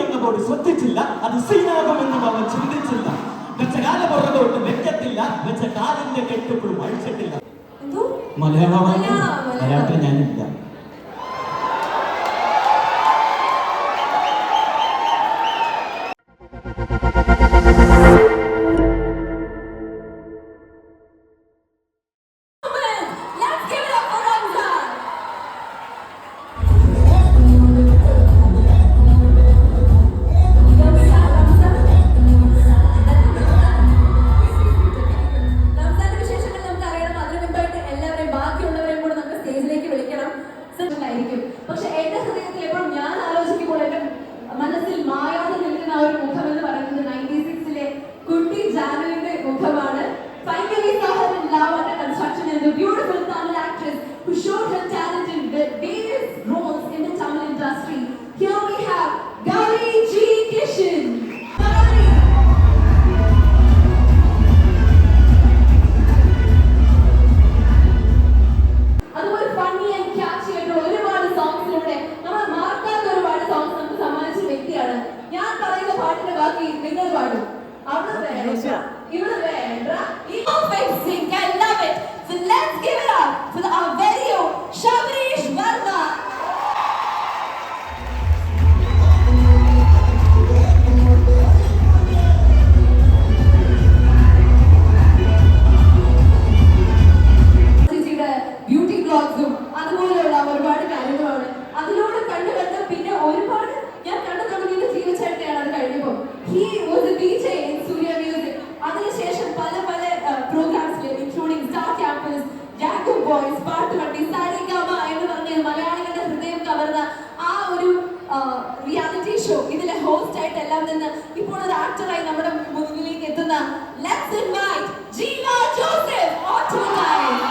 എന്ന ബോർഡ് ശ്രദ്ധിച്ചില്ല, അത് സീനാകുമെന്നും അവൻ ചിന്തിച്ചില്ല. വെച്ച കാല പുറകോട്ട് വെക്കത്തില്ല, വെച്ച കാലിന്റെ കെട്ടുപ്പോഴും അഴിച്ചിട്ടില്ല. മലയാളത്തിൽ ഞാനില്ല. പക്ഷെ എന്റെ ഹൃദയത്തിൽ എപ്പോഴും ഞാൻ ആലോചിക്കുമ്പോൾ എന്റെ മനസ്സിൽ മായാതെ നിൽക്കുന്ന ആ ഒരു മുഖം എന്ന് പറയുന്നത് 96-ലെ കുട്ടി ജാനുവിന്റെ മുഖമാണ്. Finally saw her in love under construction and the beautiful Tamil actress who showed her talent in various roles in the Tamil industry. Here we have Gauri G. Kishan. I love it. So let's give it up for our very own Shabarish Verma. Beauty ബ്ലോഗ്സും അതുപോലെയുള്ള ഒരുപാട് കാര്യങ്ങളാണ് അതിലൂടെ കണ്ടു പിന്നെ ഒരുപാട് ഞാൻ കണ്ടു തുടങ്ങിയത് ജീവചേട്ടയാണ്. അത് കഴിഞ്ഞപ്പോൾ he was a DJ in Surya Music. അതിനുശേഷം പല പ്രോഗ്രാംസിൽ including Star Campus, Jacko Boys, Paattuvandi, Sarigama എന്ന് പറഞ്ഞ മലയാളികളുടെ ഹൃദയം കവർന്ന ആ ഒരു റിയാലിറ്റി ഷോ ഇതിലെ ഹോസ്റ്റ് ആയിട്ട് എല്ലാം നിന്ന് ഇപ്പോൾ ഒരു ആക്ടറായി നമ്മുടെ മുന്നിലേക്ക് എത്തുന്ന ലെറ്റ്സ് ഇൻവൈറ്റ് ജീവ Joseph onto the line.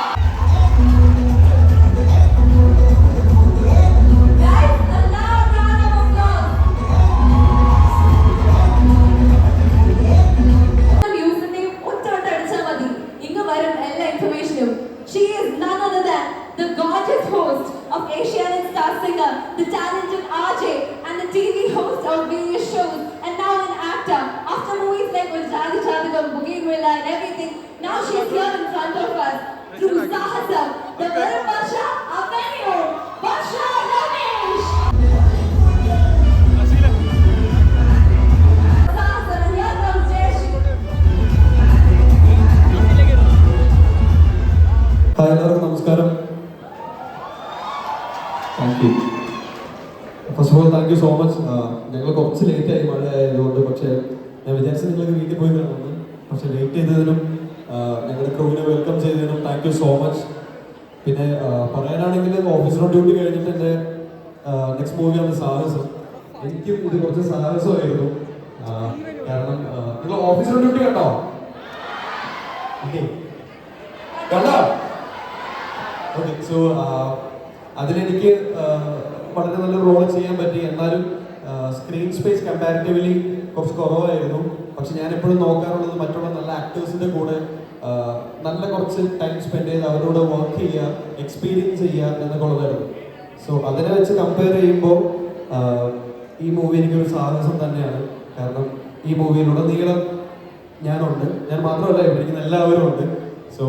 She is none other than the gorgeous host of Asianet Star Singer, the talented RJ, and the TV host of various shows, and now an actor. After movies like Vajradi Chadagam, Boogie and everything, now she is here in front of us through Sahasam, the very Varsha Avenue, Varsha Ramesh. Hi, എല്ലാവർക്കും നമസ്കാരം. Thank you. First of all thank you so much. ഞങ്ങൾ കുറച്ച് late ആയി മഴ ആയതുകൊണ്ട്. പക്ഷേ ഞാൻ വിചാരിച്ചു നിങ്ങൾക്ക് വീട്ടിൽ പോയി കാണുന്നു. പക്ഷേ ലേറ്റ് ചെയ്തതിനും ഞങ്ങളുടെ ക്രൂവിനെ വെൽക്കം ചെയ്തതിനും താങ്ക് യു സോ മച്ച്. പിന്നെ പറയാനാണെങ്കിൽ ഓഫീസർ ഡ്യൂട്ടി കഴിഞ്ഞിട്ട് എൻ്റെ നെക്സ്റ്റ് മൂവിയാണ് സാഹസം. എനിക്കും ഇത് കുറച്ച് സാഹസമായിരുന്നു. കാരണം നിങ്ങൾ ഓഫീസർ ഡ്യൂട്ടി കണ്ടോ? കണ്ടോ? ഓക്കെ. സോ അതിലെനിക്ക് വളരെ നല്ല റോൾ ചെയ്യാൻ പറ്റി. എന്നാലും സ്ക്രീൻ സ്പേസ് കമ്പാരിറ്റീവ്ലി കുറച്ച് കുറവായിരുന്നു. പക്ഷെ ഞാൻ എപ്പോഴും നോക്കാറുള്ളത് മറ്റുള്ള നല്ല ആക്ടേഴ്സിൻ്റെ കൂടെ നല്ല കുറച്ച് ടൈം സ്പെൻഡ് ചെയ്ത് അവരോട് വർക്ക് ചെയ്യുക, എക്സ്പീരിയൻസ് ചെയ്യുക എന്നൊക്കെ ഉള്ളതായിരുന്നു. സോ അതിനെ വെച്ച് കമ്പയർ ചെയ്യുമ്പോൾ ഈ മൂവി എനിക്കൊരു സാഹസം തന്നെയാണ്. കാരണം ഈ മൂവിയിലുടനീളം ഞാനുണ്ട്. ഞാൻ മാത്രമല്ല, ഇരിക്കുന്ന എല്ലാവരും ഉണ്ട്. സോ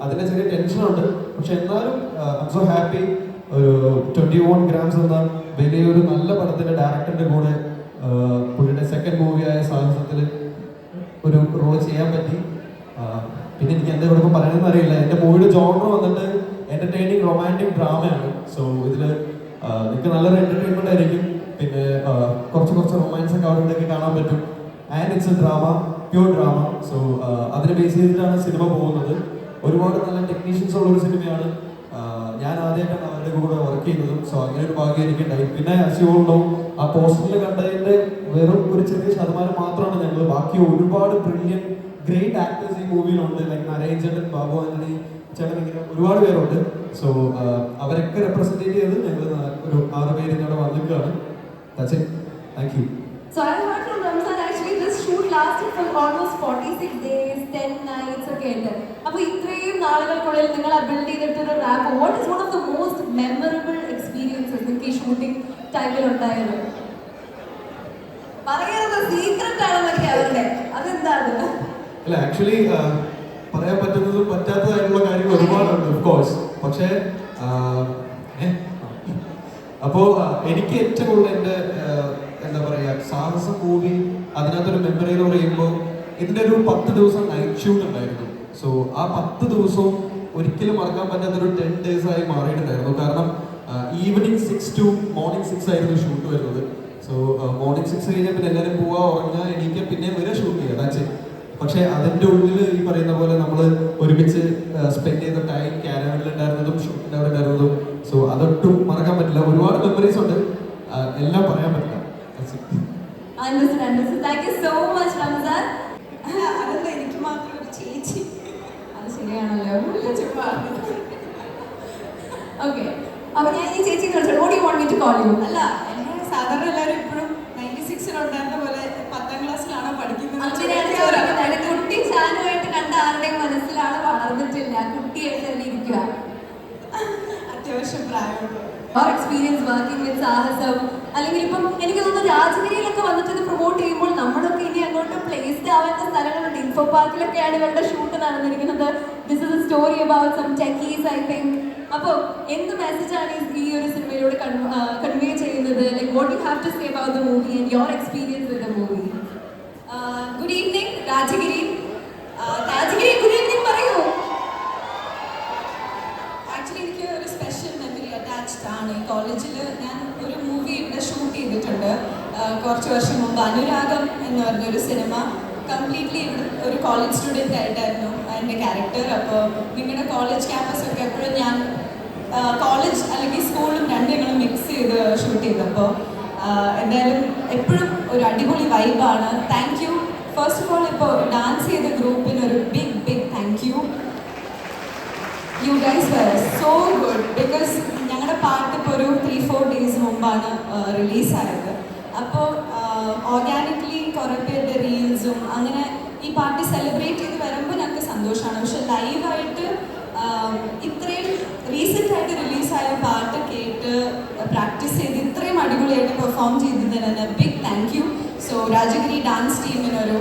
അതിൻ്റെ ചെറിയ ടെൻഷനുണ്ട്. പക്ഷെ എന്നാലും ഐ എം സോ ഹാപ്പി. ഒരു 21 grams എന്ന വലിയൊരു നല്ല പടത്തിൻ്റെ ഡയറക്ടറിൻ്റെ കൂടെ പുള്ളിയുടെ സെക്കൻഡ് മൂവിയായ സാഹസത്തിൽ ഒരു റോൾ ചെയ്യാൻ പറ്റി. പിന്നെ എനിക്ക് എന്താ ഇവിടെ പറയണമെന്ന് അറിയില്ല. എൻ്റെ മൂവിയുടെ ജോണർ വന്നിട്ട് എൻ്റർടൈനിങ് റൊമാൻറ്റിക് ഡ്രാമയാണ്. സോ ഇതിൽ നിങ്ങൾക്ക് നല്ലൊരു എൻ്റർടൈൻമെൻ്റ് ആയിരിക്കും. പിന്നെ കുറച്ച് റൊമാൻസ് ഒക്കെ അവിടെ ഇവിടെയൊക്കെ കാണാൻ പറ്റും. And it's A drama, pure drama. So അതിനെ ബേസ് ചെയ്തിട്ടാണ് സിനിമ പോകുന്നത്. ഒരുപാട് നല്ല ടെക്നീഷ്യൻസ് ഉള്ളൊരു സിനിമയാണ്. ഞാൻ ആദ്യമായിട്ടാണ് അവരുടെ കൂടെ വർക്ക് ചെയ്യുന്നതും. സോ അങ്ങനെ ഒരു ഭാഗ്യം എനിക്കുണ്ടായി. പിന്നെ ആസ് യു ഓൾ നോ, ആ പോസ്റ്ററിൽ കണ്ടതിൻ്റെ വെറും ഒരു ചെറിയ ശതമാനം മാത്രമാണ് ഞങ്ങൾ. ബാക്കി ഒരുപാട് ബ്രില്യൻ ഗ്രേറ്റ് ആക്ടേഴ്സ് ഈ മൂവിയിലുണ്ട്. ലൈക്ക് നരേൻ ചേട്ടൻ, ബാബു ആന്റണി ചേട്ടൻ, ഇങ്ങനെ ഒരുപാട് പേരുണ്ട്. സോ അവരൊക്കെ റെപ്രസെൻറ്റേറ്റ് ചെയ്ത് ഞങ്ങൾ ഒരു 6 പേര് ഇവിടെ വന്നിട്ടാണ്. Thank you. So I heard from Ramzan actually this shoot lasted for almost 46 days, 10 nights ഒക്കെ ഉണ്ട്. അപ്പോൾ ഇത്രയും നാളുകൾക്കുള്ളിൽ നിങ്ങൾ ബിൽഡ് ചെയ്തിട്ടൊരു wrap, what is one of the most memorable experiences നിങ്ങൾക്ക് ഈ ഷൂട്ടിംഗ് ടൈമിൽ ഉണ്ടായത്? പറയുന്നത് സീക്രട്ട് ആണെന്നൊക്കെ അവരുടെ അതെന്താണ്? അല്ല ആക്ച്വലി പറയാൻ പറ്റുന്നതും പറ്റാത്തതായിട്ടുള്ള കാര്യങ്ങൾ ഒരുപാടുണ്ട് ഓഫ് കോഴ്സ്. പക്ഷേ അപ്പോൾ എനിക്ക് ഏറ്റവും കൂടുതൽ എൻ്റെ എന്താ പറയുക സാഹസം മൂവി അതിനകത്തൊരു മെമ്മറി എന്ന് പറയുമ്പോൾ ഇതിൻ്റെ ഒരു 10 ദിവസം നൈറ്റ് ഷൂട്ട് ഉണ്ടായിരുന്നു. സോ ആ 10 ദിവസവും ഒരിക്കലും മറക്കാൻ പറ്റാത്തൊരു 10 days ആയി മാറിയിട്ടുണ്ടായിരുന്നു. കാരണം ഈവനിങ് 6 to മോർണിംഗ് 6 ആയിരുന്നു ഷൂട്ട് വരുന്നത്. സോ മോർണിംഗ് 6 കഴിഞ്ഞാൽ പിന്നെ എല്ലാവരും പോവാ ഉറങ്ങുക എണീക്കുക പിന്നെ വരെ ഷൂട്ട് ചെയ്യുക ദാറ്റ്സ് ഇറ്റ്. പക്ഷേ അതിൻ്റെ ഉള്ളിൽ ഈ പറയുന്ന പോലെ നമ്മൾ ഒരുമിച്ച് സ്പെൻഡ് ചെയ്ത ടൈം ക്യാരവനിലുണ്ടായിരുന്നതും ഷൂട്ടിൻ്റെ അവിടെ ഉണ്ടായിരുന്നതും സോ അതൊട്ടും മറക്കാൻ പറ്റില്ല. ഒരുപാട് മെമ്മറീസ് ഉണ്ട്, എല്ലാം പറയാൻ പറ്റില്ല. Thank you so much, Ramzan. അതെന്താ എനിക്ക് മാത്രം ഒരു ചേച്ചി? അത് ശരിയാണല്ലോ. ഓക്കെ, അപ്പൊ ഞാൻ ഈ ചേച്ചി what do you want me to call you? അല്ല, എന്നെ സാധാരണ എല്ലാവരും ഇപ്പോഴും 96-ലുണ്ടായിരുന്ന പോലെ 10ാം ക്ലാസ്സിലാണോ പഠിക്കുന്നത്? അങ്ങനെയാണ് ചോദിക്കുന്നത്. കുട്ടി ചാനുമായിട്ട് കണ്ട ആരുടെയും മനസ്സിലാണ് വളർന്നിട്ടില്ല, കുട്ടിയായിട്ട് തന്നെ ഇരിക്കുക. അത്യാവശ്യം പ്രായമുണ്ട്. എക്സ്പീരിയൻസ് വർക്കിംഗ് വിത്ത് സാഹസം അല്ലെങ്കിൽ ഇപ്പം എനിക്ക് തോന്നുന്നു രാജഗിരിയിലൊക്കെ വന്നിട്ട് ഇത് പ്രൊമോട്ട് ചെയ്യുമ്പോൾ നമ്മളൊക്കെ ഇനി അങ്ങോട്ട് പ്ലേസ്ഡ് ആവേണ്ട സ്ഥലങ്ങളുണ്ട്. ഇൻഫോ പാർക്കിലൊക്കെയാണ് ഇവരുടെ ഷൂട്ട് നടന്നിരിക്കുന്നത്. This is a story about some techies I think. അപ്പോൾ എന്ത് മെസ്സേജാണ് ഈ ഒരു സിനിമയിലൂടെ കൺവേ ചെയ്യുന്നത്? Like what you have to say about the movie and your experience with the movie? Good evening Rajagiri. Rajagiri good evening പറയൂ. ആക്ച്വലി എനിക്ക് ഒരു സ്പെഷ്യൽ മെമ്മറി അറ്റാച്ച്ഡ് ആണ്. ഈ കോളേജിൽ ഞാൻ ഒരു മൂവി ഇവിടെ ഷൂട്ട് ചെയ്തിട്ടുണ്ട് കുറച്ച് വർഷം മുമ്പ്. അനുരാഗം എന്ന് പറഞ്ഞൊരു സിനിമ കംപ്ലീറ്റ്ലി ഇവിടെ ഒരു കോളേജ് സ്റ്റുഡൻ്റ് ആയിട്ടായിരുന്നു എൻ്റെ ക്യാരക്ടർ. അപ്പോൾ നിങ്ങളുടെ കോളേജ് ക്യാമ്പസൊക്കെ എപ്പോഴും ഞാൻ കോളേജ് അല്ലെങ്കിൽ സ്കൂളും രണ്ടും ഞങ്ങൾ മിക്സ് ചെയ്ത് ഷൂട്ട് ചെയ്തപ്പോൾ എന്തായാലും എപ്പോഴും ഒരു അടിപൊളി വൈബാണ്. Thank you. First of all ഇപ്പോൾ ഡാൻസ് ചെയ്ത ഗ്രൂപ്പിനൊരു big thank you. You guys were so good. Because ഞങ്ങളുടെ പാട്ട് ഇപ്പോൾ ഒരു 3-4 days മുമ്പാണ് റിലീസായത്. അപ്പോൾ ഓർഗാനിക്കലി കുറേ പേരുടെ റീൽസും അങ്ങനെ ഈ പാട്ട് സെലിബ്രേറ്റ് ചെയ്ത് വരുമ്പോൾ ഞങ്ങൾക്ക് സന്തോഷമാണ്. പക്ഷെ ലൈവായിട്ട് ഇത്രയും റീസെൻ്റായിട്ട് റിലീസായ പാട്ട് കേട്ട് പ്രാക്ടീസ് ചെയ്ത് ഇത്രയും അടിപൊളിയായിട്ട് പെർഫോം ചെയ്തതിന് തന്നെ big thank you. So Rajagiri dance ടീമിനൊരു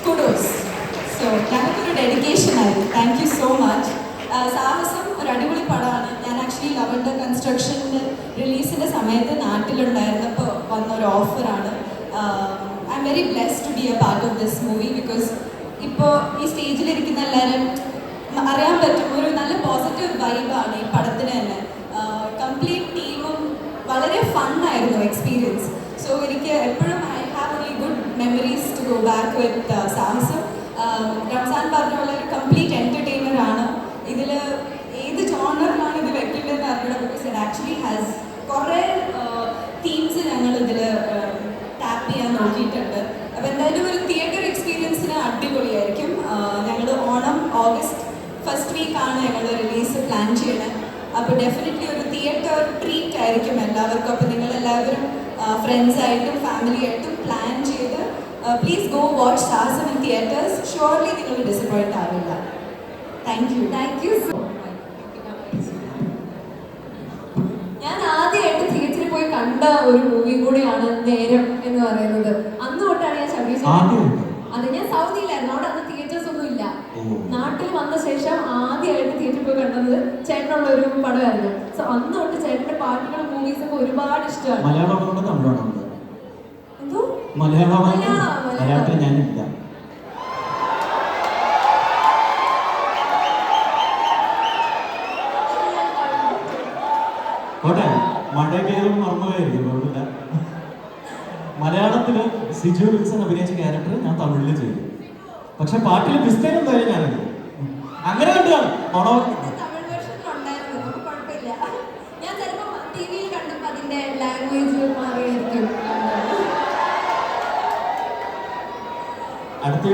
കുഡോസ്. സോ ഞങ്ങൾക്കൊരു ഡെഡിക്കേഷനായിരുന്നു. Thank you so much. Sahasam ഒരു അടിപൊളി പടമാണ്. ഞാൻ ആക്ച്വലി ലവൻഡർ കൺസ്ട്രക്ഷൻ്റെ റിലീസിൻ്റെ സമയത്ത് നാട്ടിലുണ്ടായിരുന്നപ്പോൾ വന്ന ഒരു ഓഫറാണ്. I'm very blessed to be a part of this movie. Because ഇപ്പോൾ ഈ സ്റ്റേജിലിരിക്കുന്ന എല്ലാവരും അറിയാൻ പറ്റും ഒരു നല്ല പോസിറ്റീവ് വൈബാണ് ഈ പടത്തിന് തന്നെ. കംപ്ലീറ്റ് ടീമും വളരെ ഫണ്ണായിരുന്നു എക്സ്പീരിയൻസ്. സോ എനിക്ക് എപ്പോഴും I have very good memories to go back with Sahasam. Ramzan പറഞ്ഞ പോലെ ഒരു കംപ്ലീറ്റ് എൻ്റർടൈനറാണ്. ഇതിൽ ഏത് ജോണറിലാണ് ഇത് വെക്കേണ്ടതെന്ന് അറിയില്ല. ബിക്കോസ് ഇറ്റ് ആക്ച്വലി ഹാസ് കുറേ തീംസ് ഞങ്ങൾ ഇതിൽ ടാപ്പ് ചെയ്യാൻ നോക്കിയിട്ടുണ്ട്. അപ്പോൾ എന്തായാലും ഒരു തിയേറ്റർ എക്സ്പീരിയൻസിന് അടിപൊളിയായിരിക്കും. ഞങ്ങൾ ഓണം ഓഗസ്റ്റ് ഫസ്റ്റ് വീക്കാണ് ഞങ്ങൾ റിലീസ് പ്ലാൻ ചെയ്യണത്. അപ്പോൾ ഡെഫിനറ്റ്ലി ഒരു തിയേറ്റർ ട്രീറ്റ് ആയിരിക്കും എല്ലാവർക്കും. അപ്പോൾ നിങ്ങളെല്ലാവരും ഫ്രണ്ട്സായിട്ടും ഫാമിലിയായിട്ടും പ്ലാൻ ചെയ്ത് പ്ലീസ് ഗോ വാച്ച് സാഹസം ഇൻ തിയേറ്റേഴ്സ്. ഷുവർലി നിങ്ങൾ ഡിസപ്പോയിൻ്റ് ആവില്ല. Thank you. Thank you so much. ഞാൻ ആദ്യമായിട്ട് തിയേറ്ററിൽ പോയി കണ്ട ഒരു മൂവി കൂടിയാണ് നേരം എന്ന് പറയുന്നത്. അന്ന് തൊട്ടാണ് ഞാൻ അത് ഞാൻ സൗദിയിലായിരുന്നു. അവിടെ അന്ന് തിയേറ്റേഴ്സ് ഒന്നും ഇല്ല. നാട്ടിൽ വന്ന ശേഷം ആദ്യമായിട്ട് തിയേറ്ററിൽ പോയി കണ്ടത് ചേട്ടനുള്ള ഒരു പടമായിരുന്നു. സോ അന്ന് തൊട്ട് ചേട്ടന്റെ പാട്ടുകളും മൂവീസ് ഒക്കെ ഒരുപാട് ഇഷ്ടമാണ്. എന്തോ മലയാളത്തിൽ ഞാനില്ല. കോട്ടെ മഴ കയറും മറന്നുപോയിരിക്കും, കുഴപ്പമില്ല. മലയാളത്തില് സിജു വിൽസൺ അഭിനയിച്ച ക്യാരക്ടർ ഞാൻ തമിഴിൽ ചെയ്തു. പക്ഷെ പാട്ടിൽ ക്രിസ്ത്യൻ എന്തായാലും ഞാനുണ്ട്. അങ്ങനെ കണ്ടാണ് ഓണോ തമിഴ് വേർഷനിലുണ്ടായിരുന്നു. നമുക്ക് കുഴപ്പമില്ല. ഞാൻ ചിലപ്പോൾ ടി വിയിൽ കണ്ടപ്പോൾ അതിന്റെ ലാംഗ്വേജ് മാറിയായിരിക്കും. അടുത്ത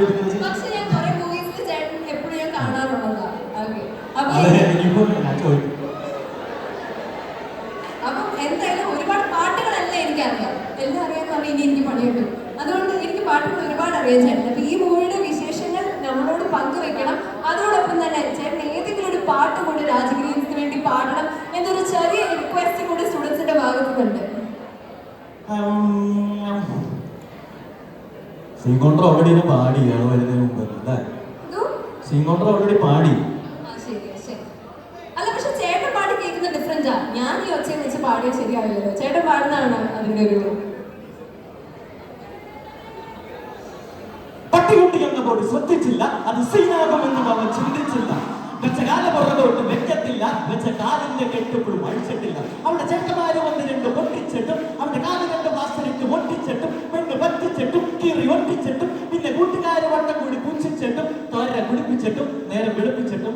പക്ഷെ ഞാൻ കുറെ മൂവീസിൽ ചേട്ടൻ എപ്പോഴും ഞാൻ കാണാറുള്ളതാണ്. ഓക്കെ, ഞാൻ ചോദിക്കും. അപ്പം എന്തായാലും ഒരുപാട് പാട്ടുകളെല്ലാം എനിക്കറിയാം. എല്ലാം അറിയാന്ന് പറഞ്ഞാൽ ഇനി എനിക്ക് പണിയുണ്ട്. അതുകൊണ്ട് എനിക്ക് പാട്ടുകൾ ഒരുപാട് അറിയാൻ ചേട്ടൻ. അപ്പൊ ഈ മൂവിയുടെ വിശേഷങ്ങൾ നമ്മളോട് പങ്കുവെക്കണം. അതോടൊപ്പം തന്നെ ചേട്ടൻ ഏതെങ്കിലും ഒരു പാട്ട് കൊണ്ട് രാജഗിരിക്ക് വേണ്ടി പാടണം എന്നൊരു ചെറിയ റിക്വസ്റ്റ് കൂടി സ്റ്റുഡൻസിന്റെ ഭാഗത്തുനിന്നുണ്ട്. സീങ്കോണ്ടർ ഓൾറെഡി പാടി ഇയാൾ വരുന്നതിന് മുമ്പ് അല്ലേ? എന്തോ? സീങ്കോണ്ടർ ഓൾറെഡി പാടി. ആ ശരി ശരി. അല്ല പക്ഷെ ചേട്ടൻ പാടി കേൾക്കുന്ന ഡിഫറൻറ്റാ. ഞാൻ ഈ ഒച്ചയിൽ വെച്ച് പാടിയാൽ ശരിയാവില്ലല്ലോ. ചേട്ടൻ പാടുന്നതാണ് അതിന്റെ ഒരു പട്ടികുട്ടി എന്ന ബോർഡ് ശ്രദ്ധിച്ചില്ല, അത് സീനാകുമെന്നും അവൻ ചിന്തിച്ചില്ല. വെച്ച കാല പുറകോട്ട് വെക്കത്തില്ല, വെച്ച കാലിന്റെ കെട്ടുപ്പോഴും അഴിച്ചിട്ടില്ല. അവിടെ ചേട്ടന്മാര് വന്ന് രണ്ട് പൊട്ടിച്ചിട്ടും അവിടെ കാല് രണ്ട് വാസനിട്ട് ഒട്ടിച്ചിട്ടും പെണ്ണ് പറ്റിച്ചിട്ടും കീറി ഒട്ടിച്ചിട്ടും പിന്നെ കൂട്ടുകാര് വട്ടം കൂടി പുച്ഛിച്ചിട്ടും തോര കുടിപ്പിച്ചിട്ടും നേരം വെളുപ്പിച്ചിട്ടും.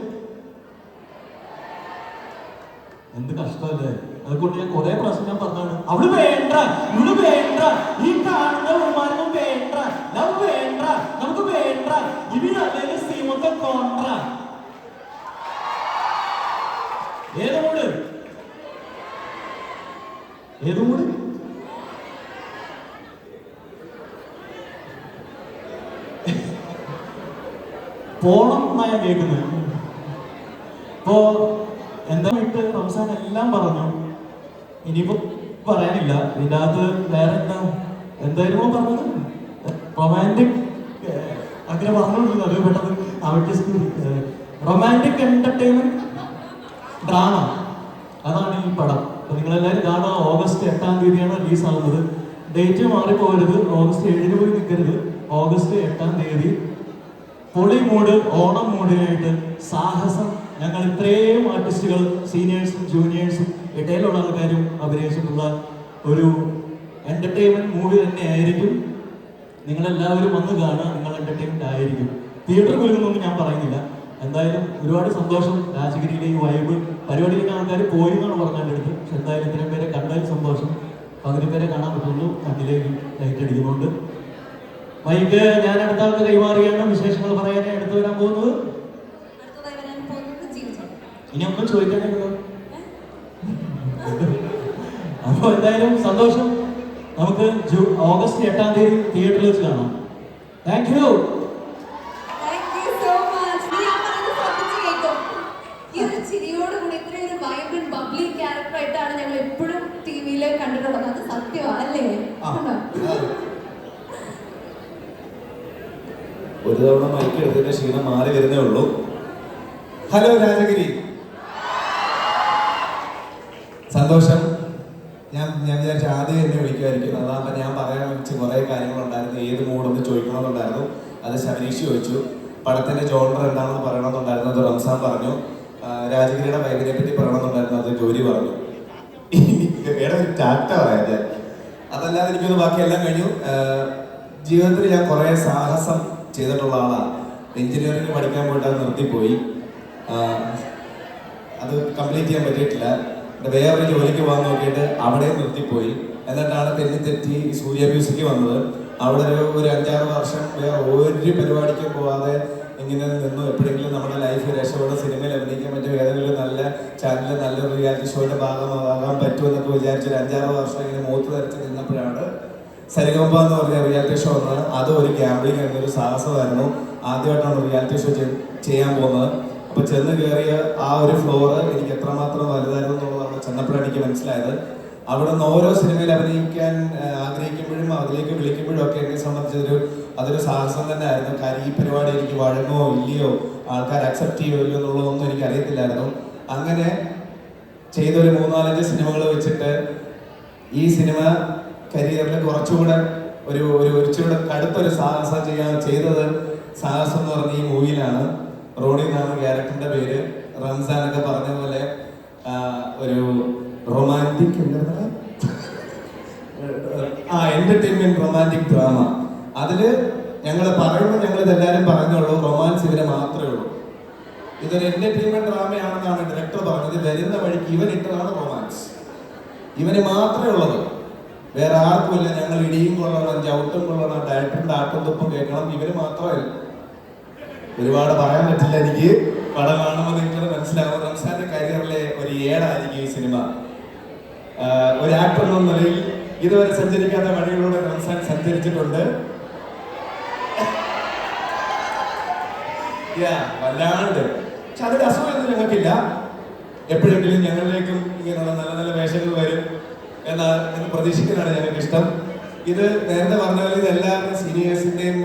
എന്ത് കഷ്ടമല്ലേ? അതുകൊണ്ട് ഞാൻ കുറെ പ്രാവശ്യം ഞാൻ പറഞ്ഞാണ് അവള് വേണ്ട, ഇവള് വേണ്ട, ഈ കാണുന്ന ഉമ്മാനും വേണ്ട, ലവ് വേണ്ട, നമുക്ക് വേണ്ട, ഇവരല്ലേ സീമൊക്കെ കോൺട്ര. ഏത് മൂട്? ഏത് മൂട്? പോണം എന്നായ കേൾക്കുന്നത്. ഇപ്പോ എന്താ ഇട്ട് റംസാൻ എല്ലാം പറഞ്ഞു, ഇനിയിപ്പോ പറയാനില്ല. ഇതിൻ്റെ അകത്ത് വേറെ എന്തായിരുന്നു പറഞ്ഞത്? റൊമാൻറ്റിക് അങ്ങനെ പറഞ്ഞുകൊണ്ടിരുന്നു. അത് പെട്ടെന്ന് അവർക്ക് റൊമാൻറ്റിക് എന്റർടൈൻമെന്റ് ഡ്രാമ, അതാണ് ഈ പടം. അപ്പൊ നിങ്ങളെല്ലാവരും കാണുക. ഓഗസ്റ്റ് 8-ാം തീയതിയാണ് റിലീസ് ആകുന്നത്. ഡേറ്റ് മാറിപ്പോകരുത്. ഓഗസ്റ്റ് 7-ന് പോയി നിൽക്കരുത്. ഓഗസ്റ്റ് 8-ാം തീയതി പൊളി മൂഡ്, ഓണം മൂഡിനായിട്ട് സാഹസം. ഞങ്ങൾ ഇത്രയും ആർട്ടിസ്റ്റുകൾ, സീനിയേഴ്സും ജൂനിയേഴ്സും ഇടയിലുള്ള ആൾക്കാരും അഭിനയിച്ചിട്ടുള്ള ഒരു എന്റർടൈൻമെന്റ് മൂവി തന്നെ ആയിരിക്കും. നിങ്ങളെല്ലാവരും വന്ന് കാണുക, നിങ്ങൾ എന്റർടൈൻമെന്റ് ആയിരിക്കും. തിയേറ്ററിൽ വരുന്നൊന്നും ഞാൻ പറയുന്നില്ല. എന്തായാലും ഒരുപാട് സന്തോഷം. രാജഗിരിയിലെ ഈ വൈബ് പരിപാടിയിലേക്ക് ആൾക്കാർ പോയി എന്നാണ് പറഞ്ഞ എൻ്റെ അടുത്ത്. പക്ഷെ എന്തായാലും ഇത്രയും പേരെ കണ്ടതിൽ സന്തോഷം. പകുതി പേരെ കാണാൻ പറ്റുള്ളൂ, കണ്ണിലേക്ക് ലൈറ്റ് അടിക്കുന്നുണ്ട്. മൈക്ക് ഞാൻ അടുത്ത ആൾക്ക് കൈമാറിയാണ് വിശേഷങ്ങൾ പറയാനായി എടുത്തു വരാൻ പോകുന്നത്. ഇനി ഒന്നും ചോദിക്കാനുണ്ടോ? അപ്പൊ എന്തായാലും സന്തോഷം. നമുക്ക് ഓഗസ്റ്റ് 8-ാം തീയതി തിയേറ്ററിൽ വെച്ച് കാണാം. Thank you. ചിരിയോടുകൂടി ഇത്രയൊരു വൈബ്രന്റ് ബബ്ലി ക്യാരക്ടറായിട്ടാണ് ഞങ്ങൾ എപ്പോഴും ടിവിയിൽ കണ്ടിട്ടുള്ളത്. അത് സത്യമാണ് അല്ലേ? ഒരു തവണ മൈക്ക് എടുത്തിട്ട് ക്ഷീണം മാറി വരുന്നേ ഉള്ളൂ. ഹലോ രാജഗിരി, സന്തോഷം. ഞാൻ വിചാരിച്ച ആദ്യം എന്നെ വിളിക്കുമായിരിക്കും. അതാകുമ്പോൾ ഞാൻ പറയാൻ വെച്ച് കുറേ കാര്യങ്ങളുണ്ടായിരുന്നു. ഏത് മൂഡൊന്ന് ചോദിക്കണമെന്നുണ്ടായിരുന്നു. അത് ശബരീഷ് ചോദിച്ചു. പടത്തിന്റെ ജോണർ എന്താണെന്ന് പറയണമെന്നുണ്ടായിരുന്നു. അത് റംസാൻ പറഞ്ഞു. രാജഗിരിയുടെ വൈദ്യനെ പറ്റി പറയണമെന്നുണ്ടായിരുന്നു. അത് ജോലി പറഞ്ഞു. വേറെ ഒരു ടാറ്റ പറയാം ഞാൻ. അതല്ലാതെ എനിക്കൊന്ന് ബാക്കിയെല്ലാം കഴിഞ്ഞു. ജീവിതത്തിൽ ഞാൻ കുറേ സാഹസം ചെയ്തിട്ടുള്ള ആളാണ്. എഞ്ചിനീയറിംഗ് പഠിക്കാൻ പോയിട്ട് അത് നിർത്തിപ്പോയി. അത് കംപ്ലീറ്റ് ചെയ്യാൻ പറ്റിയിട്ടില്ല. വേറൊരു ജോലിക്ക് പോകാൻ നോക്കിയിട്ട് അവിടെ നിർത്തിപ്പോയി. എന്നിട്ടാണ് തെറ്റി സൂര്യ മ്യൂസിക് വന്നത്. അവിടെ ഒരു 5-6 വർഷം വേറെ ഒരു പരിപാടിക്കും പോവാതെ ഇങ്ങനെ നിന്നു. എപ്പോഴെങ്കിലും നമ്മുടെ ലൈഫ് രക്ഷപ്പെടുന്ന സിനിമയിൽ അഭിനയിക്കാൻ പറ്റും, ഏതെങ്കിലും നല്ല ചാനലിൽ നല്ലൊരു റിയാലിറ്റി ഷോയുടെ ഭാഗമാകാൻ പറ്റുമെന്നൊക്കെ വിചാരിച്ചൊരു 5-6 വർഷം ഇങ്ങനെ മൂത്ത് ധരിച്ച് നിന്നപ്പോഴാണ് സരിഗമപ എന്ന് പറഞ്ഞ റിയാലിറ്റി ഷോ വന്നത്. അത് ഒരു ഗാംബ്ലിംഗ് എന്നൊരു സാഹസമായിരുന്നു. ആദ്യമായിട്ടാണ് റിയാലിറ്റി ഷോ ചെയ്യാൻ പോകുന്നത്. അപ്പോൾ ചെന്ന് കയറിയ ആ ഒരു ഫ്ലോറ് എനിക്ക് എത്രമാത്രം വലുതായിരുന്നു എന്നുള്ളതാണ് ചെന്നപ്പോഴാണ് എനിക്ക് മനസ്സിലായത്. അവിടെ നിന്ന് ഓരോ സിനിമയിൽ അഭിനയിക്കാൻ ആഗ്രഹിക്കുമ്പോഴും അതിലേക്ക് വിളിക്കുമ്പോഴും ഒക്കെ എന്നെ സംബന്ധിച്ചൊരു അതൊരു സാഹസം തന്നെ ആയിരുന്നു. കാര്യം ഈ പരിപാടി എനിക്ക് വഴങ്ങോ ഇല്ലയോ, ആൾക്കാർ അക്സെപ്റ്റ് ചെയ്യുമോ ഇല്ലയോ എന്നുള്ളതൊന്നും എനിക്ക് അറിയത്തില്ലായിരുന്നു. അങ്ങനെ ചെയ്തൊരു 3-4 സിനിമകൾ വെച്ചിട്ട് ഈ സിനിമ കരിയറിൽ കുറച്ചുകൂടെ ഒരു ഇച്ചിരി കടുത്തൊരു സാഹസം ചെയ്തത് സാഹസം എന്ന് പറഞ്ഞ ഈ മൂവിയിലാണ്. റോണി എന്നാണ് ക്യാരക്ടറിന്റെ പേര്. റംസാൻ ഒക്കെ പറഞ്ഞ പോലെ ഒരു റൊമാൻറ്റിക് എന്റർടൈൻമെന്റ് റൊമാൻറ്റിക് ഡ്രാമ. അതില് ഞങ്ങൾ പറയുമ്പോൾ ഞങ്ങൾ ഇതെല്ലാവരും പറഞ്ഞുള്ളൂ, റൊമാൻസ് ഇവരെ മാത്രമേ ഉള്ളൂ. ഇതൊരു എന്റർടൈൻമെന്റ് ഡ്രാമയാണെന്നാണ് ഡയറക്ടർ പറഞ്ഞത്. വരുന്ന വഴിക്ക് ഇവൻ ഇട്ടതാണ് റൊമാൻസ്. ഇവന് മാത്രമേ ഉള്ളത്, വേറെ ആർക്കുമില്ല. ഞങ്ങൾ ഇടിയും കൊള്ളണം, ചവിട്ടും കൊള്ളണം, ഡയറക്ടറിന്റെ ആട്ടും തുപ്പും കേൾക്കണം. ഇവര് മാത്രമല്ല. ഒരുപാട് പറയാൻ പറ്റില്ല എനിക്ക്. പടം കാണുമ്പോൾ നിങ്ങൾക്ക് മനസ്സിലാവും. റംസാന്റെ കരിയറിലെ ഒരു ഏടായിരിക്കും ഈ സിനിമ. ഒരു ആക്ടർ എന്ന നിലയിൽ ഇതുവരെ സഞ്ചരിക്കാത്ത വഴികളിലൂടെ റംസാൻ സഞ്ചരിച്ചിട്ടുണ്ട്. വല്ലാണ്ട്. പക്ഷെ അതിന്റെ അസുഖമൊന്നും ഞങ്ങൾക്കില്ല. എപ്പോഴെങ്കിലും ഞങ്ങളിലേക്കും ഇങ്ങനെയുള്ള നല്ല നല്ല വേഷങ്ങൾ വരും എന്ന് പ്രതീക്ഷിക്കുന്നതാണ് ഞങ്ങൾക്ക് ഇഷ്ടം. ഇത് നേരത്തെ പറഞ്ഞ പോലെ ഇത് എല്ലാവരും സീനിയേഴ്സിന്റെയും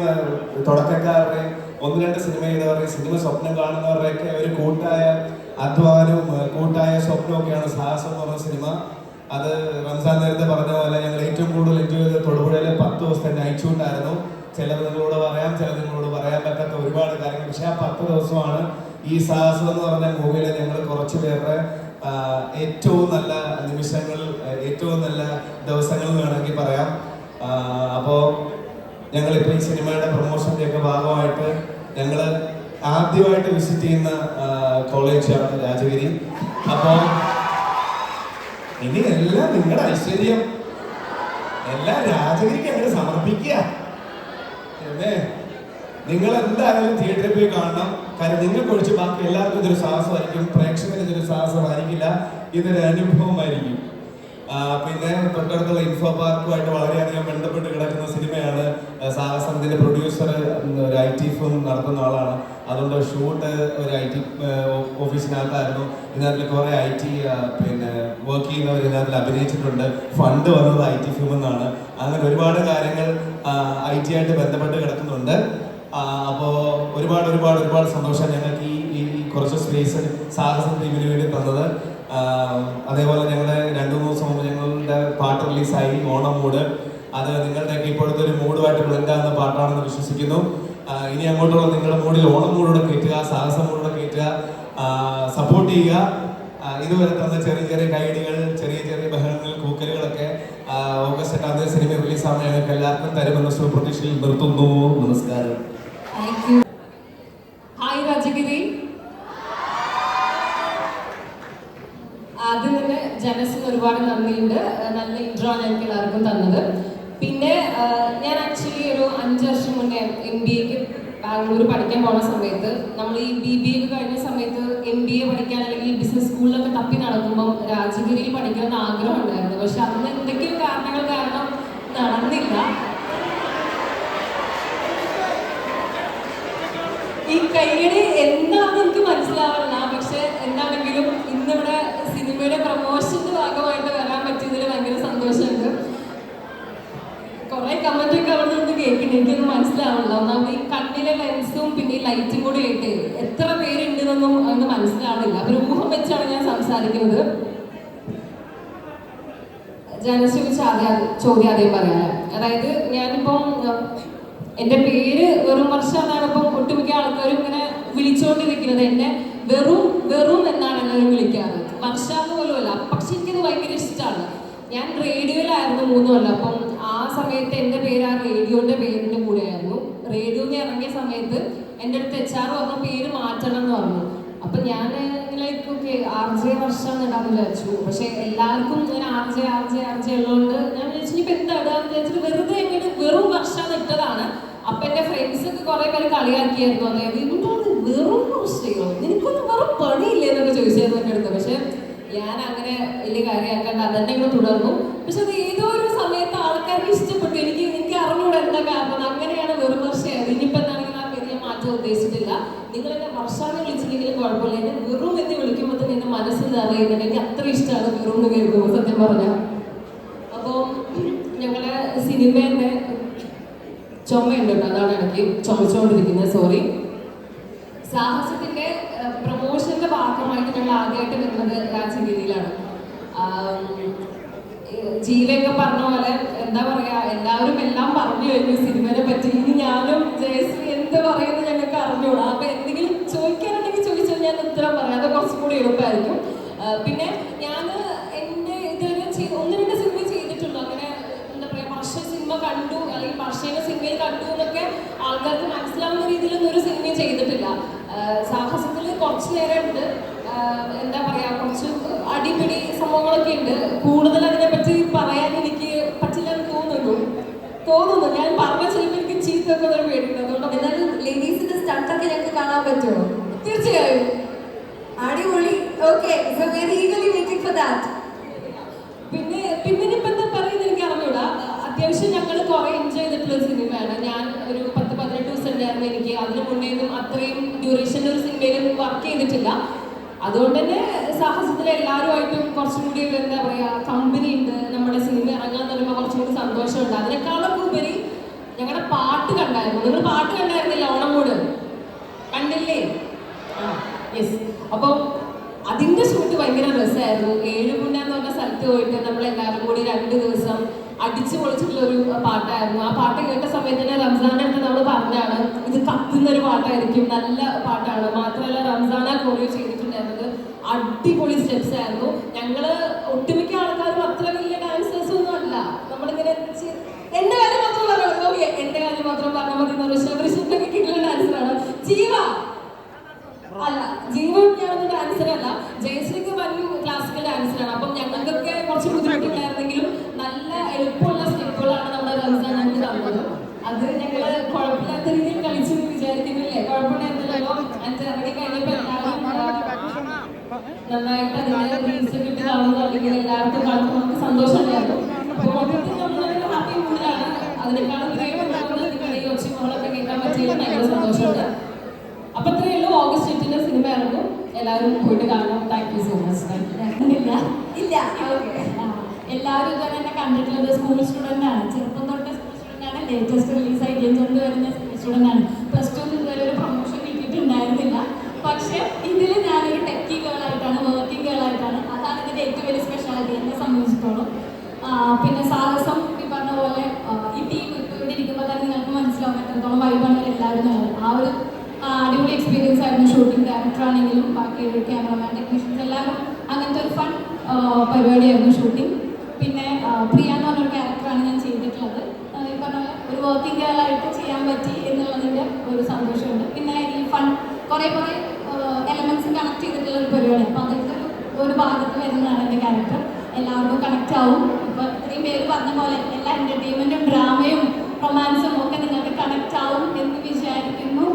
തുടക്കക്കാരുടെയും 1-2 സിനിമ ചെയ്തവരുടെയും സിനിമ സ്വപ്നം കാണുന്നവരുടെയൊക്കെ ഒരു കൂട്ടായ അധ്വാനവും കൂട്ടായ സ്വപ്നവും ഒക്കെയാണ് സാഹസം എന്ന് പറഞ്ഞ സിനിമ. അത് റംസാൻ നേരത്തെ പറഞ്ഞ പോലെ ഞങ്ങൾ ഏറ്റവും കൂടുതൽ എൻജോയ് ചെയ്തത് തൊടുപുഴയിലെ 10 ദിവസത്തെ നൈറ്റ് ഷൂട്ടായിരുന്നു. ചിലത് നിങ്ങളോട് പറയാം, ചിലത് നിങ്ങളോട് പറയാൻ പറ്റാത്ത ഒരുപാട് കാര്യങ്ങൾ. പക്ഷെ ആ 10 ദിവസമാണ് ഈ സാഹസം എന്ന് പറഞ്ഞ മൂവിയിൽ ഞങ്ങൾ കുറച്ച് പേരുടെ ഏറ്റവും നല്ല നിമിഷങ്ങൾ, ഏറ്റവും നല്ല ദിവസങ്ങൾ എന്ന് വേണമെങ്കിൽ പറയാം. അപ്പോൾ ഞങ്ങളിപ്പോൾ ഈ സിനിമയുടെ പ്രൊമോഷൻ്റെ ഒക്കെ ഭാഗമായിട്ട് ഞങ്ങൾ ആദ്യമായിട്ട് വിസിറ്റ് ചെയ്യുന്ന കോളേജാണ് രാജഗിരി. അപ്പോൾ ഇനി എല്ലാം നിങ്ങളുടെ ഐശ്വര്യം എല്ലാം രാജഗിരിക്ക് അങ്ങനെ സമർപ്പിക്കുക. നിങ്ങൾ എന്തായാലും തിയേറ്ററിൽ പോയി കാണണം. കാര്യം നിങ്ങൾക്ക് ഒഴിച്ച് ബാക്കി എല്ലാവർക്കും ഇതൊരു സാഹസമായിരിക്കും, പ്രേക്ഷകന് ഇതൊരു സാഹസമായിരിക്കില്ല, ഇതൊരു അനുഭവമായിരിക്കും. പിന്നെ തൊട്ടടുത്തുള്ള ഇൻഫോ പാർക്കുമായിട്ട് വളരെയധികം ബന്ധപ്പെട്ട് കിടക്കുന്ന സിനിമയാണ് സാഹസം. ഇതിന്റെ പ്രൊഡ്യൂസർ ഒരു IT ഫിലിം നടത്തുന്ന ആളാണ്. അതുകൊണ്ട് ഷൂട്ട് ഒരു IT ഓഫീസിനകത്തായിരുന്നു. ഇതിനകത്ത് കുറെ IT പിന്നെ വർക്ക് ചെയ്യുന്നവർ ഇതിനകത്ത് അഭിനയിച്ചിട്ടുണ്ട്. ഫണ്ട് വന്നത് IT ഫിലിം എന്നാണ്. അങ്ങനെ ഒരുപാട് കാര്യങ്ങൾ IT ആയിട്ട് ബന്ധപ്പെട്ട് കിടക്കുന്നുണ്ട്. അപ്പോൾ ഒരുപാട് സന്തോഷം ഞങ്ങൾക്ക് ഈ കുറച്ച് സ്പേസ് സാഹസം ടീമിന് വേണ്ടി തന്നത്. അതേപോലെ ഞങ്ങളുടെ 2-3 ദിവസം മുമ്പ് ഞങ്ങളുടെ പാട്ട് റിലീസായി, ഓണം മൂഡ്. അത് നിങ്ങളുടെയൊക്കെ ഇപ്പോഴത്തെ ഒരു മൂഡുമായിട്ട് ബ്ലെൻഡ് ആകുന്ന പാട്ടാണെന്ന് വിശ്വസിക്കുന്നു. ഇനി അങ്ങോട്ടുള്ള നിങ്ങളുടെ മൂഡിൽ ഓണം മൂടോടെ കയറ്റുക, സാഹസം മൂടോടെ കയറ്റുക, സപ്പോർട്ട് ചെയ്യുക. ഇതുവരെ തന്ന ചെറിയ കൈഡികൾ, ചെറിയ ബഹളങ്ങൾ, കൂക്കലുകളൊക്കെ ഓഗസ്റ്റ് 8 സിനിമ റിലീസാകുമ്പോൾ ഞങ്ങൾക്ക് എല്ലാവർക്കും തരുമെന്ന ശുഭപ്രതീക്ഷയിൽ നിർത്തുന്നു. നമസ്കാരം. ഹായ് രാജഗിരി. ആദ്യം തന്നെ ജനസിന് ഒരുപാട് നന്ദിയുണ്ട്, നല്ല ഇൻട്രോ ഞങ്ങൾക്ക് എല്ലാവർക്കും തന്നത്. പിന്നെ ഞാൻ ആക്ച്വലി ഒരു 5 വർഷം മുന്നേ MBAക്ക് ബാംഗ്ലൂർ പഠിക്കാൻ പോണ സമയത്ത്, നമ്മൾ ഈ BBA കഴിഞ്ഞ സമയത്ത് MBA പഠിക്കാൻ അല്ലെങ്കിൽ ബിസിനസ് സ്കൂളിലൊക്കെ തപ്പി നടക്കുമ്പം രാജഗിരിയിൽ പഠിക്കണമെന്ന് ആഗ്രഹം ഉണ്ടായിരുന്നു. പക്ഷെ അന്ന് എന്തൊക്കെയോ കാരണങ്ങൾ കാരണം നടന്നില്ല. ഈ കയ്യടി എന്താണെന്ന് എനിക്ക് മനസ്സിലാവില്ല. പക്ഷെ എന്താണെങ്കിലും ഇന്നിവിടെ സിനിമയുടെ പ്രൊമോഷന്റെ ഭാഗമായിട്ട് വരാൻ പറ്റിയതിൽ ഭയങ്കര സന്തോഷമുണ്ട്. കുറെ കമന്റ് ഒക്കെ അവിടെ നിന്ന് കേൾക്കുന്നു, എനിക്കൊന്നും മനസ്സിലാവില്ല. ഒന്നാമത് ഈ കണ്ണിലെ ലെൻസും പിന്നെ ഈ ലൈറ്റും കൂടി ആയിട്ട് എത്ര പേരുണ്ടെന്നൊന്നും അതൊന്നും മനസ്സിലാവില്ല. ഒരു ഊഹം വെച്ചാണ് ഞാൻ സംസാരിക്കുന്നത്. ജനസ് ചോദ്യം ആദ്യം പറയാം. അതായത് ഞാനിപ്പം എൻ്റെ പേര് വെറും വർഷ എന്നാണ് ഇപ്പം ഒട്ടുമിക്ക ആൾക്കാരും ഇങ്ങനെ വിളിച്ചുകൊണ്ടിരിക്കുന്നത്. എന്നെ വെറും എന്നാണ് എല്ലാവരും വിളിക്കാറ്, വർഷ എന്ന് പോലും അല്ല. പക്ഷെ എനിക്കത് ഭയങ്കര ഇഷ്ടമാണ്. ഞാൻ റേഡിയോയിലായിരുന്നു 3 കൊല്ലം. അപ്പം ആ സമയത്ത് എൻ്റെ പേര് ആ റേഡിയോന്റെ പേരിന്റെ കൂടെ ആയിരുന്നു. റേഡിയോന്ന് ഇറങ്ങിയ സമയത്ത് എൻ്റെ അടുത്ത് HR പറഞ്ഞു പേര് മാറ്റണം എന്ന് പറഞ്ഞു. അപ്പൊ ഞാൻ ലൈക്ക് ഓക്കെ RJ വർഷം ഇടാന്ന് വിചാരിച്ചു. പക്ഷെ എല്ലാവർക്കും ഇങ്ങനെ RJ ഉള്ളതുകൊണ്ട് ഞാൻ വിചാരിച്ചു ഇനിയിപ്പോ എന്താ ഇടാന്ന് വിചാരിച്ചിട്ട് വെറുതെ എങ്ങനെ വെറും വർഷം ഇട്ടതാണ്. അപ്പൊ എന്റെ ഫ്രണ്ട്സ് ഒക്കെ കുറെ പേര് കളിയാക്കിയായിരുന്നു. അതായത് എന്താണ് വെറും വർഷയോ, നിനക്കൊന്നും വെറും പണിയില്ലേ എന്നൊക്കെ ചോദിച്ചായിരുന്നു എൻ്റെ അടുത്ത്. പക്ഷെ ഞാൻ അങ്ങനെ വലിയ കാര്യമാക്കാണ്ട് അതന്നെ ഇങ്ങനെ തുടർന്നു. പക്ഷെ അത് ഏതോ ഒരു സമയത്ത് ആൾക്കാർക്ക് ഇഷ്ടപ്പെട്ടു. എനിക്ക് അറിഞ്ഞൂടെ എന്താ കാരണം. അങ്ങനെയാണ് വെറും വർഷമായത്. ഇനിയിപ്പോ എന്താണെങ്കിൽ ആ പേര് ഞാൻ മാറ്റാൻ ഉദ്ദേശിച്ചിട്ടില്ല. നിങ്ങൾ എന്നെ വർഷാന്ന് വിളിച്ചില്ലെങ്കിലും കുഴപ്പമില്ല. എന്നെ വെറും എന്ന് വിളിക്കുമ്പോൾ തന്നെ എന്റെ മനസ്സിൽ അറിയുന്നുണ്ട്. എനിക്ക് അത്ര ഇഷ്ടമാണ് വെറും എന്ന് കേൾക്കുമ്പോൾ, സത്യം പറഞ്ഞ. അപ്പോൾ ഞങ്ങളുടെ സിനിമേന്റെ ചുമയുണ്ട് കേട്ടോ, അതാണ് എനിക്ക് ചുമച്ചുകൊണ്ടിരിക്കുന്നത്, സോറി. സാഹസത്തിന്റെ പ്രൊമോഷന്റെ ഭാഗമായിട്ട് ഞങ്ങൾ ആദ്യമായിട്ട് വരുന്നത് രാജഗിരിയിലാണ്. ജീവയൊക്കെ പറഞ്ഞ പോലെ എന്താ പറയാ, എല്ലാവരും എല്ലാം പറഞ്ഞു കഴിഞ്ഞു സിനിമയെ പറ്റി. ഇനി ഞാനും ജയശ്രീ എന്ത് പറയുന്നു ഞങ്ങൾക്ക് അറിഞ്ഞൂടാ. അപ്പൊ എന്തെങ്കിലും ചോദിക്കാനുണ്ടെങ്കിൽ ചോദിച്ചാൽ ഞാൻ ഉത്തരം പറയാം, അത് കുറച്ചും കൂടി എളുപ്പമായിരിക്കും. പിന്നെ ഞാൻ എൻ്റെ ഇതുവരെ 1-2 സിനിമ ചെയ്തിട്ടുള്ളൂ. അങ്ങനെ എന്താ പറയാ, വർഷ സിനിമ കണ്ടു അല്ലെങ്കിൽ വർഷയുടെ സിനിമയിൽ കണ്ടു എന്നൊക്കെ ആൾക്കാർക്ക് മനസ്സിലാവുന്ന രീതിയിലൊന്നും ഒരു സിനിമയും ചെയ്തിട്ടില്ല. സാഹസത്തിൽ കുറച്ച് നേരം ഉണ്ട്, എന്താ പറയാ, കുറച്ച് അടിപിടി സംഭവങ്ങളൊക്കെ ഉണ്ട്. കൂടുതൽ അതിനെപ്പറ്റി പറയാൻ എനിക്ക് പറ്റില്ല എന്ന് തോന്നുന്നു. ഞാൻ പറഞ്ഞ ചിലപ്പോൾ എനിക്ക് ചീത്തൊക്കെ ഒരു പേടിയുണ്ട്. അതുകൊണ്ട് എന്നാലും ലേഡീസിന്റെ സ്റ്റണ്ടൊക്കെ ഞങ്ങൾക്ക് കാണാൻ പറ്റുമോ? തീർച്ചയായും അടിപൊളി. Okay, so very eagerly waiting for that. പിന്നെ ഇനിയിപ്പോൾ എന്താ പറയുന്നത് എനിക്ക് അറിഞ്ഞൂടാ. അത്യാവശ്യം ഞങ്ങൾ കുറെ എൻജോയ് ചെയ്തിട്ടുള്ള സിനിമയാണ്. ഞാൻ ഒരു 10-18 ദിവസം ഉണ്ടായിരുന്നു എനിക്ക്. അതിന് മുന്നേന്നും അത്രയും ഡ്യൂറേഷൻ്റെ ഒരു സിനിമയിലും വർക്ക് ചെയ്തിട്ടില്ല. അതുകൊണ്ട് തന്നെ സാഹചര്യത്തിൽ എല്ലാവരുമായിട്ടും കുറച്ചും കൂടി എന്താ പറയുക കമ്പനി ഉണ്ട്, നമ്മുടെ സിനിമ ഇറങ്ങാൻ തുടങ്ങുമ്പോൾ കുറച്ചും കൂടി സന്തോഷമുണ്ട്. അതിനേക്കാളൊക്കെ ഉപരി ഞങ്ങളുടെ പാട്ട് കണ്ടായിരുന്നു. നിങ്ങൾ പാട്ട് കണ്ടായിരുന്നില്ല? ഓണമൂട് കണ്ടില്ലേ? യെസ്. അപ്പോൾ അതിൻ്റെ ഷൂട്ട് ഭയങ്കര രസമായിരുന്നു. ഏഴുമുന്ന എന്ന് പറഞ്ഞ സ്ഥലത്ത് പോയിട്ട് നമ്മളെല്ലാവരും കൂടി 2 ദിവസം അടിച്ചു പൊളിച്ചിട്ടുള്ള ഒരു പാട്ടായിരുന്നു. ആ പാട്ട് കേട്ട സമയത്ത് തന്നെ റംസാൻ്റെ അടുത്ത് നമ്മൾ പറഞ്ഞാണ് ഇത് കത്തുന്നൊരു പാട്ടായിരിക്കും, നല്ല പാട്ടാണ്. മാത്രമല്ല റംസാന കോറിയോ ചെയ്തിട്ടുണ്ടായിരുന്നത് അടിപൊളി സ്റ്റെപ്സ് ആയിരുന്നു. ഞങ്ങൾ ഒട്ടുമിക്ക ആൾക്കാരും അത്ര വലിയ ഡാൻസേഴ്സ് ഒന്നും അല്ല. നമ്മളിങ്ങനെ എന്റെ കാര്യം മാത്രം പറഞ്ഞു, ഓക്കെ എന്റെ കാര്യം മാത്രം പറഞ്ഞാൽ മതി എന്ന് ഋഷഭൊക്കെ കിട്ടുന്ന ഡാൻസറാണ്. ജീവ അല്ല, ജീവനൊക്കെയാണെന്ന് ഡാൻസർ അല്ല, ജയശ്രീക്ക് വലിയ ക്ലാസിക്കൽ ഡാൻസറാണ്. അപ്പം ഞങ്ങൾക്കൊക്കെ കുറച്ച് ബുദ്ധിമുട്ടുണ്ടായിരുന്നെങ്കിലും നല്ല എളുപ്പമുള്ള സ്റ്റെപ്പുകളാണ് നമ്മുടെ റംസാൻ ഞങ്ങൾക്ക് തന്നത്. അത് ഞങ്ങൾ കുഴപ്പമില്ലാത്ത രീതിയിൽ കളിച്ചു വിചാരിക്കുന്നില്ലേ? കുഴപ്പമുണ്ടായിരുന്നല്ലോ. ഇറങ്ങി കഴിഞ്ഞപ്പോൾ എല്ലാവരും നന്നായിട്ട് അതിന്റെ റീൽസ് കിട്ടി കാണുന്നു, അല്ലെങ്കിൽ എല്ലാവർക്കും കാണുമ്പോൾ നമുക്ക് സന്തോഷമുണ്ടായിരുന്നു. നമ്മളൊരു ഹാപ്പി മൂഡിലാണ്. അതിനേക്കാളും നിങ്ങളുടെ ഈ ഒച്ചമോളൊക്കെ കേൾക്കാൻ പറ്റിയതിൽ ഭയങ്കര സന്തോഷമുണ്ട്. അപ്പൊ അത്രയേ ഉള്ളൂ. ഓഗസ്റ്റ് 8 സിനിമ ഇറങ്ങും, എല്ലാവരും പോയിട്ട് കാണണം. Thank you so much. എല്ലാവരും ഇതുവരെ എന്നെ കണ്ടിട്ടുള്ളത് സ്കൂൾ സ്റ്റുഡൻ്റ് ആണ്. ചെറുപ്പം തൊട്ട് സ്കൂൾ സ്റ്റുഡൻ്റ് ആണ്. ലേറ്റസ്റ്റ് റിലീസായി ജന്തു വരുന്ന സ്കൂൾ സ്റ്റുഡൻ്റ് ആണ്. +2 ഇതുവരെ ഒരു പ്രൊമോഷൻ കിട്ടിയിട്ടുണ്ടായിരുന്നില്ല. പക്ഷെ ഇതിൽ ഞാനൊരു ടെക്കി ഗേളായിട്ടാണ്, വർക്കിംഗ് ഗേളായിട്ടാണ്. അതാണ് ഇതിൻ്റെ ഏറ്റവും വലിയ സ്പെഷ്യാലിറ്റി എന്നെ സംബന്ധിച്ചിടത്തോളം. പിന്നെ സാഹസം ഈ പറഞ്ഞ പോലെ ഈ ടീം ഇവിടെ ഇരിക്കുമ്പോൾ തന്നെ നിങ്ങൾക്ക് മനസ്സിലാവും എത്രത്തോളം വൈബാണ് എല്ലാവരും. ആ ഒരു അടിപൊളി എക്സ്പീരിയൻസ് ആയിരുന്നു. ഷൂട്ടിംഗ് ഡയറക്ടർ ആണെങ്കിലും ബാക്കി ക്യാമറമാൻ, ടെക്നീഷ്യൻസ് എല്ലാവരും അങ്ങനത്തെ ഒരു ഫൺ പരിപാടിയായിരുന്നു ഷൂട്ടിംഗ്. പിന്നെ പ്രിയ എന്ന് പറഞ്ഞൊരു ക്യാരക്ടറാണ് ഞാൻ ചെയ്തിട്ടുള്ളത്. ഈ പറഞ്ഞ പോലെ ഒരു വർക്കിംഗ് ഗേളായിട്ട് ചെയ്യാൻ പറ്റി എന്നുള്ളതിൻ്റെ ഒരു സന്തോഷമുണ്ട്. പിന്നെ ഈ ഫൺ കുറേ എലമെൻറ്റ്സ് കണക്ട് ചെയ്തിട്ടുള്ള ഒരു പരിപാടി. അപ്പോൾ അതൊക്കെ ഒരു ഭാഗത്ത് വരുന്നതാണ് എൻ്റെ ക്യാരക്ടർ. എല്ലാവർക്കും കണക്റ്റ് ആവും. ഇപ്പോൾ ഇത്രയും പേര് പറഞ്ഞ പോലെ എല്ലാ എൻ്റർടൈൻമെൻറ്റും ഡ്രാമയും റൊമാൻസും ഒക്കെ നിങ്ങൾക്ക് കണക്റ്റ് ആവും എന്ന് വിചാരിക്കുന്നു.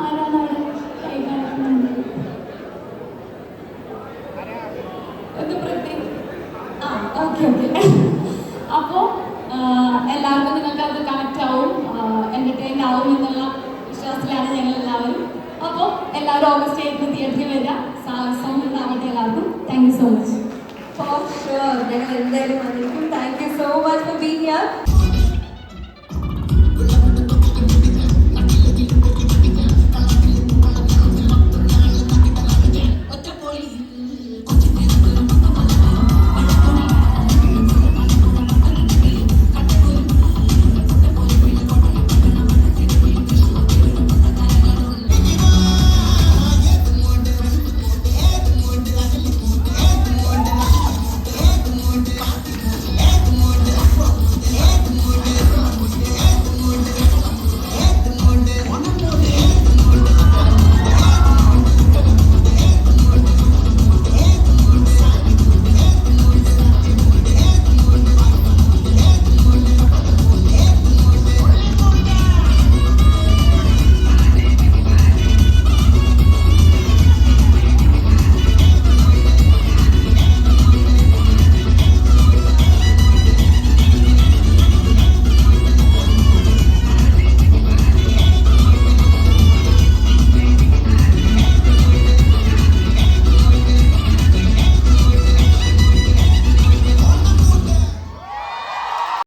ആരാണ് അവിടെ കൈ കാണിക്കുന്നുണ്ട്? ഒരു പ്രത്യേക ഓക്കെ. അപ്പോൾ എല്ലാവർക്കും നിങ്ങൾക്ക് അത് കണക്റ്റ് ആവും, എൻ്റർടൈൻഡ് ആവും എന്നുള്ള വിശ്വാസത്തിലാണ് ഞങ്ങൾ എല്ലാവരും. അപ്പോൾ എല്ലാവരും ഓഗസ്റ്റ് 8 തിയേറ്ററിൽ വരിക. സാഹസം ഉണ്ടാവട്ടെ എല്ലാവർക്കും. Thank you so much. For sure. ഞങ്ങൾ എന്തായാലും വന്നിരിക്കും. Thank you so much for being here.